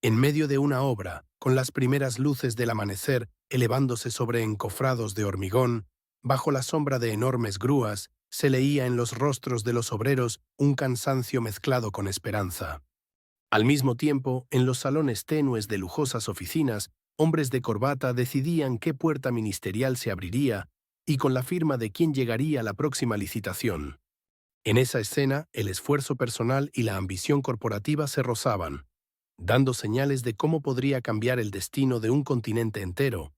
En medio de una obra, con las primeras luces del amanecer elevándose sobre encofrados de hormigón, bajo la sombra de enormes grúas, se leía en los rostros de los obreros un cansancio mezclado con esperanza. Al mismo tiempo, en los salones tenues de lujosas oficinas, hombres de corbata decidían qué puerta ministerial se abriría y con la firma de quién llegaría a la próxima licitación. En esa escena, el esfuerzo personal y la ambición corporativa se rozaban, dando señales de cómo podría cambiar el destino de un continente entero.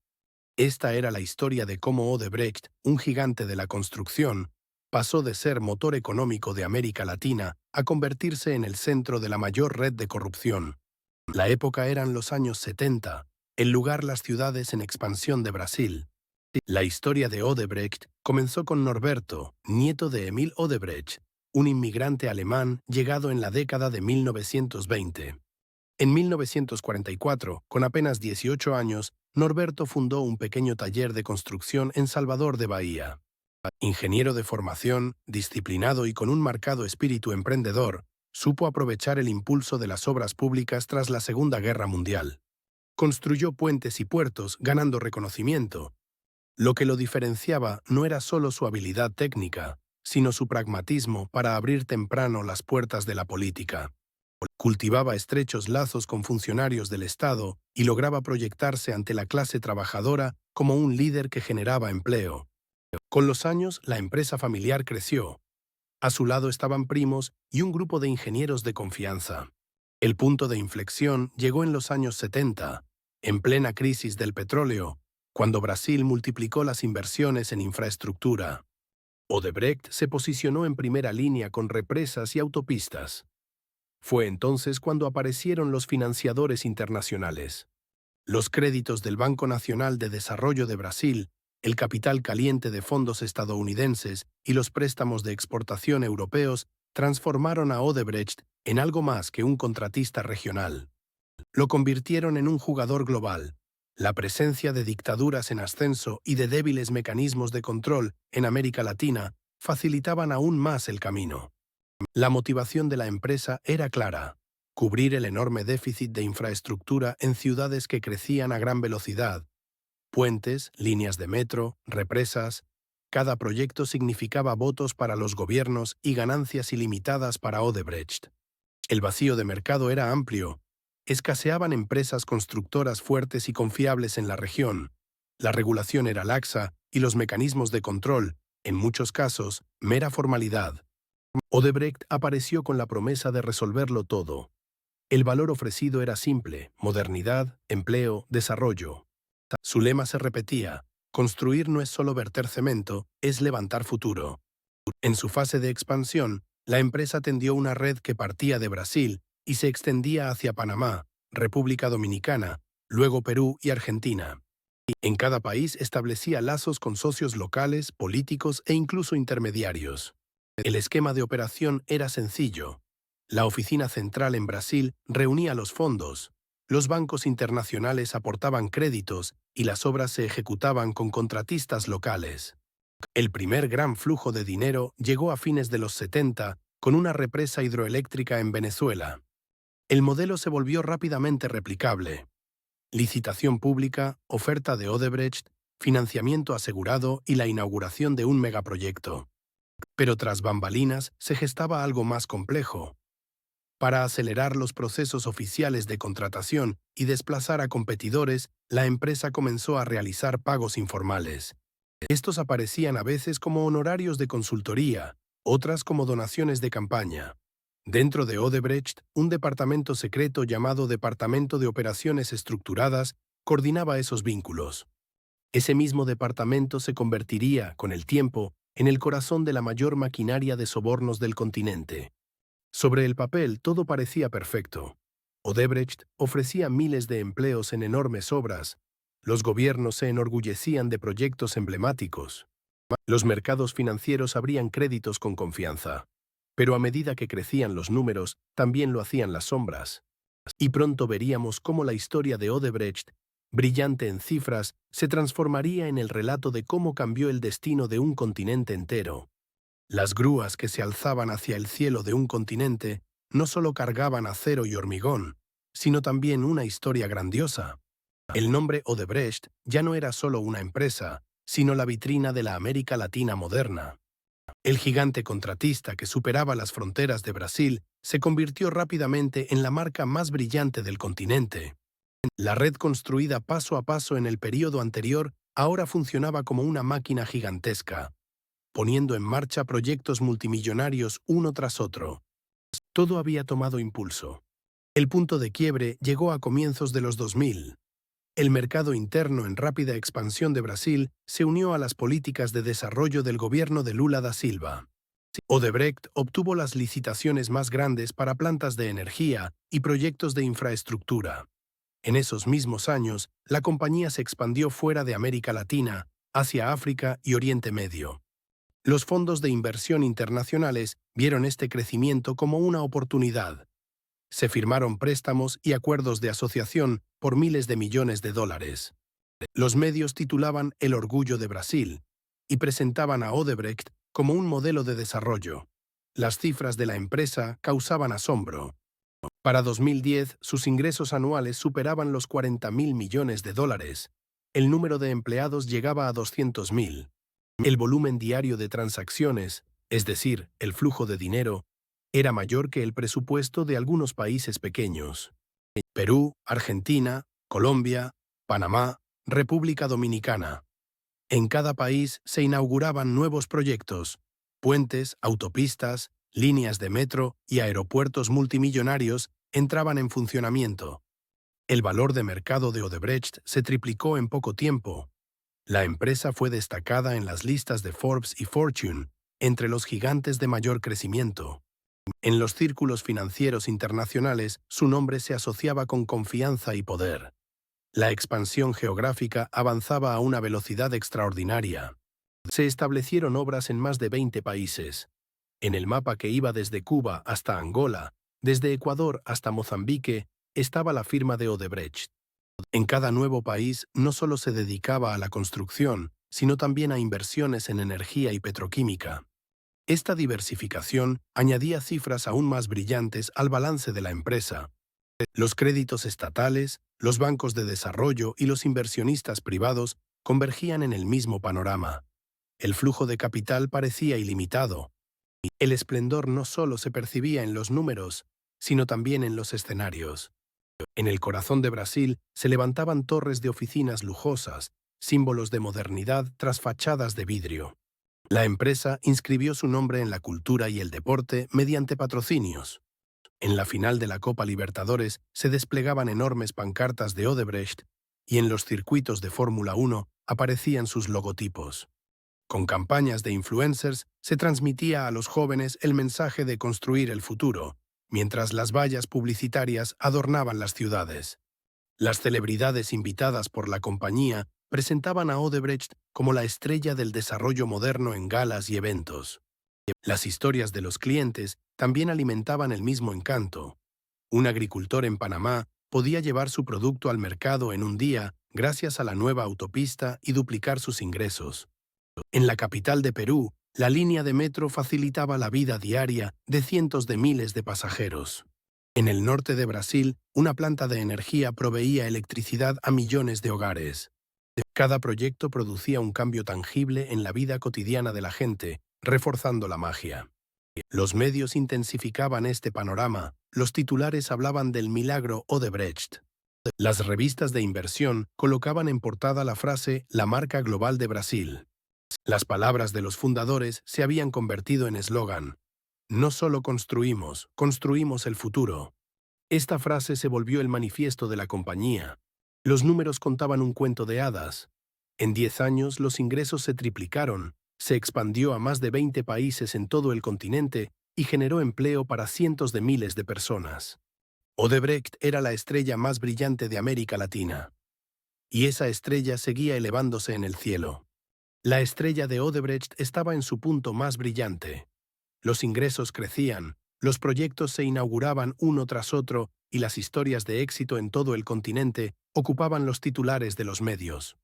Esta era la historia de cómo Odebrecht, un gigante de la construcción, pasó de ser motor económico de América Latina a convertirse en el centro de la mayor red de corrupción. La época eran los años 70, el lugar las ciudades en expansión de Brasil. La historia de Odebrecht comenzó con Norberto, nieto de Emil Odebrecht, un inmigrante alemán llegado en la década de 1920. En 1944, con apenas 18 años, Norberto fundó un pequeño taller de construcción en Salvador de Bahía. Ingeniero de formación, disciplinado y con un marcado espíritu emprendedor, supo aprovechar el impulso de las obras públicas tras la Segunda Guerra Mundial. Construyó puentes y puertos, ganando reconocimiento. Lo que lo diferenciaba no era solo su habilidad técnica, sino su pragmatismo para abrir temprano las puertas de la política. Cultivaba estrechos lazos con funcionarios del Estado y lograba proyectarse ante la clase trabajadora como un líder que generaba empleo. Con los años, la empresa familiar creció. A su lado estaban primos y un grupo de ingenieros de confianza. El punto de inflexión llegó en los años 70, en plena crisis del petróleo, cuando Brasil multiplicó las inversiones en infraestructura. Odebrecht se posicionó en primera línea con represas y autopistas. Fue entonces cuando aparecieron los financiadores internacionales. Los créditos del Banco Nacional de Desarrollo de Brasil, el capital caliente de fondos estadounidenses y los préstamos de exportación europeos transformaron a Odebrecht en algo más que un contratista regional. Lo convirtieron en un jugador global. La presencia de dictaduras en ascenso y de débiles mecanismos de control en América Latina facilitaban aún más el camino. La motivación de la empresa era clara: cubrir el enorme déficit de infraestructura en ciudades que crecían a gran velocidad. Puentes, líneas de metro, represas. Cada proyecto significaba votos para los gobiernos y ganancias ilimitadas para Odebrecht. El vacío de mercado era amplio. Escaseaban empresas constructoras fuertes y confiables en la región. La regulación era laxa y los mecanismos de control, en muchos casos, mera formalidad. Odebrecht apareció con la promesa de resolverlo todo. El valor ofrecido era simple: modernidad, empleo, desarrollo. Su lema se repetía: construir no es solo verter cemento, es levantar futuro. En su fase de expansión, la empresa tendió una red que partía de Brasil y se extendía hacia Panamá, República Dominicana, luego Perú y Argentina. En cada país establecía lazos con socios locales, políticos e incluso intermediarios. El esquema de operación era sencillo. La oficina central en Brasil reunía los fondos, los bancos internacionales aportaban créditos y las obras se ejecutaban con contratistas locales. El primer gran flujo de dinero llegó a fines de los 70 con una represa hidroeléctrica en Venezuela. El modelo se volvió rápidamente replicable. Licitación pública, oferta de Odebrecht, financiamiento asegurado y la inauguración de un megaproyecto. Pero tras bambalinas se gestaba algo más complejo. Para acelerar los procesos oficiales de contratación y desplazar a competidores, la empresa comenzó a realizar pagos informales. Estos aparecían a veces como honorarios de consultoría, otras como donaciones de campaña. Dentro de Odebrecht, un departamento secreto llamado Departamento de Operaciones Estructuradas coordinaba esos vínculos. Ese mismo departamento se convertiría, con el tiempo, en el corazón de la mayor maquinaria de sobornos del continente. Sobre el papel todo parecía perfecto. Odebrecht ofrecía miles de empleos en enormes obras. Los gobiernos se enorgullecían de proyectos emblemáticos. Los mercados financieros abrían créditos con confianza. Pero a medida que crecían los números, también lo hacían las sombras. Y pronto veríamos cómo la historia de Odebrecht, brillante en cifras, se transformaría en el relato de cómo cambió el destino de un continente entero. Las grúas que se alzaban hacia el cielo de un continente no solo cargaban acero y hormigón, sino también una historia grandiosa. El nombre Odebrecht ya no era solo una empresa, sino la vitrina de la América Latina moderna. El gigante contratista que superaba las fronteras de Brasil se convirtió rápidamente en la marca más brillante del continente. La red construida paso a paso en el período anterior ahora funcionaba como una máquina gigantesca, poniendo en marcha proyectos multimillonarios uno tras otro. Todo había tomado impulso. El punto de quiebre llegó a comienzos de los 2000. El mercado interno en rápida expansión de Brasil se unió a las políticas de desarrollo del gobierno de Lula da Silva. Odebrecht obtuvo las licitaciones más grandes para plantas de energía y proyectos de infraestructura. En esos mismos años, la compañía se expandió fuera de América Latina, hacia África y Oriente Medio. Los fondos de inversión internacionales vieron este crecimiento como una oportunidad. Se firmaron préstamos y acuerdos de asociación por miles de millones de dólares. Los medios titulaban El orgullo de Brasil y presentaban a Odebrecht como un modelo de desarrollo. Las cifras de la empresa causaban asombro. Para 2010, sus ingresos anuales superaban los 40.000 millones de dólares. El número de empleados llegaba a 200.000. El volumen diario de transacciones, es decir, el flujo de dinero, era mayor que el presupuesto de algunos países pequeños. Perú, Argentina, Colombia, Panamá, República Dominicana. En cada país se inauguraban nuevos proyectos, puentes, autopistas, líneas de metro y aeropuertos multimillonarios entraban en funcionamiento. El valor de mercado de Odebrecht se triplicó en poco tiempo. La empresa fue destacada en las listas de Forbes y Fortune, entre los gigantes de mayor crecimiento. En los círculos financieros internacionales, su nombre se asociaba con confianza y poder. La expansión geográfica avanzaba a una velocidad extraordinaria. Se establecieron obras en más de 20 países. En el mapa que iba desde Cuba hasta Angola, desde Ecuador hasta Mozambique, estaba la firma de Odebrecht. En cada nuevo país no solo se dedicaba a la construcción, sino también a inversiones en energía y petroquímica. Esta diversificación añadía cifras aún más brillantes al balance de la empresa. Los créditos estatales, los bancos de desarrollo y los inversionistas privados convergían en el mismo panorama. El flujo de capital parecía ilimitado. El esplendor no solo se percibía en los números, sino también en los escenarios. En el corazón de Brasil se levantaban torres de oficinas lujosas, símbolos de modernidad tras fachadas de vidrio. La empresa inscribió su nombre en la cultura y el deporte mediante patrocinios. En la final de la Copa Libertadores se desplegaban enormes pancartas de Odebrecht y en los circuitos de Fórmula 1 aparecían sus logotipos. Con campañas de influencers se transmitía a los jóvenes el mensaje de construir el futuro, mientras las vallas publicitarias adornaban las ciudades. Las celebridades invitadas por la compañía presentaban a Odebrecht como la estrella del desarrollo moderno en galas y eventos. Las historias de los clientes también alimentaban el mismo encanto. Un agricultor en Panamá podía llevar su producto al mercado en un día gracias a la nueva autopista y duplicar sus ingresos. En la capital de Perú, la línea de metro facilitaba la vida diaria de cientos de miles de pasajeros. En el norte de Brasil, una planta de energía proveía electricidad a millones de hogares. Cada proyecto producía un cambio tangible en la vida cotidiana de la gente, reforzando la magia. Los medios intensificaban este panorama, los titulares hablaban del milagro Odebrecht. Las revistas de inversión colocaban en portada la frase «La marca global de Brasil». Las palabras de los fundadores se habían convertido en eslogan. No solo construimos, construimos el futuro. Esta frase se volvió el manifiesto de la compañía. Los números contaban un cuento de hadas. En 10 años los ingresos se triplicaron, se expandió a más de 20 países en todo el continente y generó empleo para cientos de miles de personas. Odebrecht era la estrella más brillante de América Latina. Y esa estrella seguía elevándose en el cielo. La estrella de Odebrecht estaba en su punto más brillante. Los ingresos crecían, los proyectos se inauguraban uno tras otro y las historias de éxito en todo el continente ocupaban los titulares de los medios.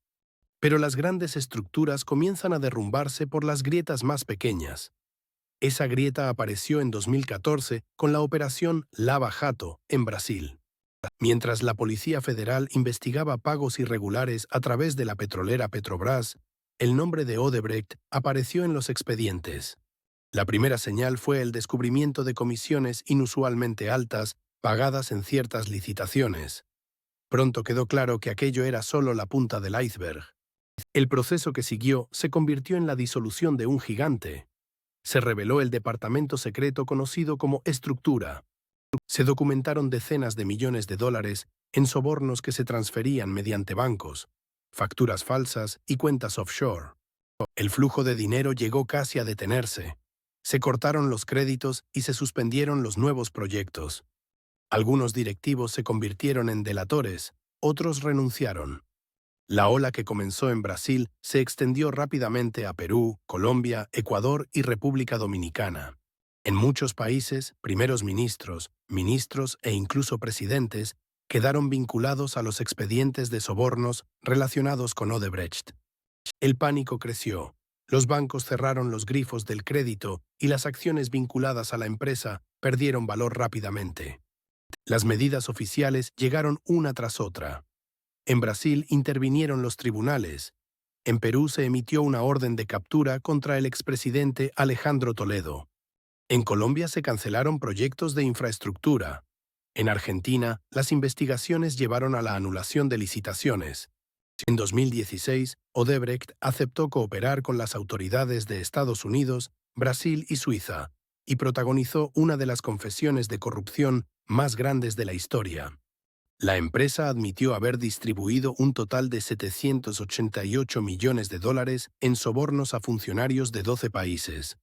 Pero las grandes estructuras comienzan a derrumbarse por las grietas más pequeñas. Esa grieta apareció en 2014 con la operación Lava Jato, en Brasil. Mientras la Policía Federal investigaba pagos irregulares a través de la petrolera Petrobras, el nombre de Odebrecht apareció en los expedientes. La primera señal fue el descubrimiento de comisiones inusualmente altas pagadas en ciertas licitaciones. Pronto quedó claro que aquello era solo la punta del iceberg. El proceso que siguió se convirtió en la disolución de un gigante. Se reveló el departamento secreto conocido como Estructura. Se documentaron decenas de millones de dólares en sobornos que se transferían mediante bancos, facturas falsas y cuentas offshore. El flujo de dinero llegó casi a detenerse. Se cortaron los créditos y se suspendieron los nuevos proyectos. Algunos directivos se convirtieron en delatores, otros renunciaron. La ola que comenzó en Brasil se extendió rápidamente a Perú, Colombia, Ecuador y República Dominicana. En muchos países, primeros ministros, ministros e incluso presidentes quedaron vinculados a los expedientes de sobornos relacionados con Odebrecht. El pánico creció. Los bancos cerraron los grifos del crédito y las acciones vinculadas a la empresa perdieron valor rápidamente. Las medidas oficiales llegaron una tras otra. En Brasil intervinieron los tribunales. En Perú se emitió una orden de captura contra el expresidente Alejandro Toledo. En Colombia se cancelaron proyectos de infraestructura. En Argentina, las investigaciones llevaron a la anulación de licitaciones. En 2016, Odebrecht aceptó cooperar con las autoridades de Estados Unidos, Brasil y Suiza, y protagonizó una de las confesiones de corrupción más grandes de la historia. La empresa admitió haber distribuido un total de 788 millones de dólares en sobornos a funcionarios de 12 países.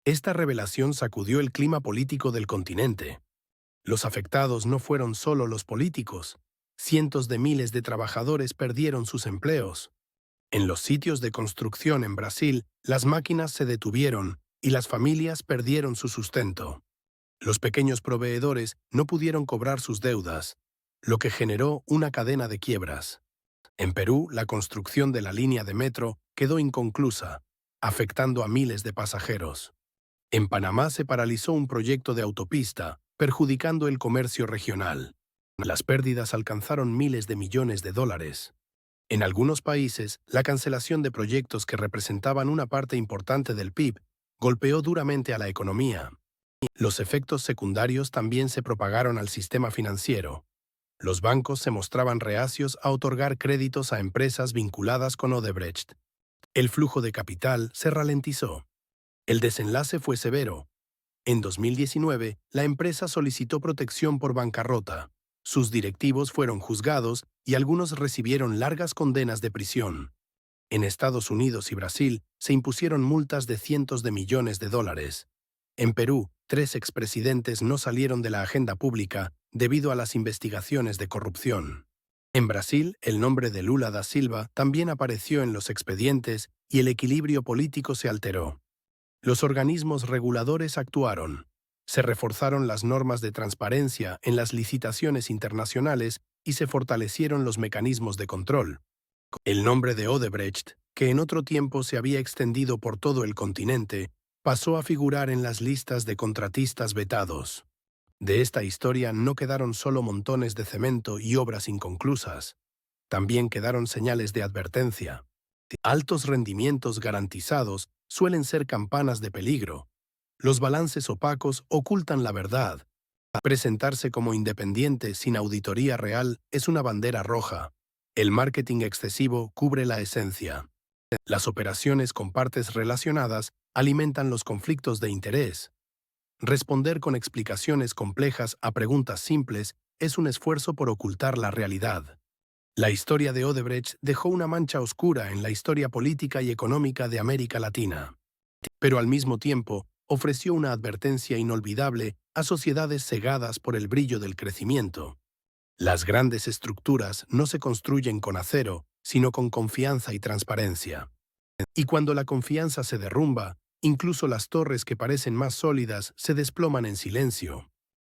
Esta revelación sacudió el clima político del continente. Los afectados no fueron solo los políticos. Cientos de miles de trabajadores perdieron sus empleos. En los sitios de construcción en Brasil, las máquinas se detuvieron y las familias perdieron su sustento. Los pequeños proveedores no pudieron cobrar sus deudas, lo que generó una cadena de quiebras. En Perú, la construcción de la línea de metro quedó inconclusa, afectando a miles de pasajeros. En Panamá se paralizó un proyecto de autopista, perjudicando el comercio regional. Las pérdidas alcanzaron miles de millones de dólares. En algunos países, la cancelación de proyectos que representaban una parte importante del PIB golpeó duramente a la economía. Los efectos secundarios también se propagaron al sistema financiero. Los bancos se mostraban reacios a otorgar créditos a empresas vinculadas con Odebrecht. El flujo de capital se ralentizó. El desenlace fue severo. En 2019, la empresa solicitó protección por bancarrota. Sus directivos fueron juzgados y algunos recibieron largas condenas de prisión. En Estados Unidos y Brasil se impusieron multas de cientos de millones de dólares. En Perú, 3 expresidentes no salieron de la agenda pública debido a las investigaciones de corrupción. En Brasil, el nombre de Lula da Silva también apareció en los expedientes y el equilibrio político se alteró. Los organismos reguladores actuaron. Se reforzaron las normas de transparencia en las licitaciones internacionales y se fortalecieron los mecanismos de control. El nombre de Odebrecht, que en otro tiempo se había extendido por todo el continente, pasó a figurar en las listas de contratistas vetados. De esta historia no quedaron solo montones de cemento y obras inconclusas. También quedaron señales de advertencia. Altos rendimientos garantizados suelen ser campanas de peligro. Los balances opacos ocultan la verdad. Presentarse como independiente sin auditoría real es una bandera roja. El marketing excesivo cubre la esencia. Las operaciones con partes relacionadas alimentan los conflictos de interés. Responder con explicaciones complejas a preguntas simples es un esfuerzo por ocultar la realidad. La historia de Odebrecht dejó una mancha oscura en la historia política y económica de América Latina. Pero al mismo tiempo, ofreció una advertencia inolvidable a sociedades cegadas por el brillo del crecimiento. Las grandes estructuras no se construyen con acero, sino con confianza y transparencia. Y cuando la confianza se derrumba, incluso las torres que parecen más sólidas se desploman en silencio.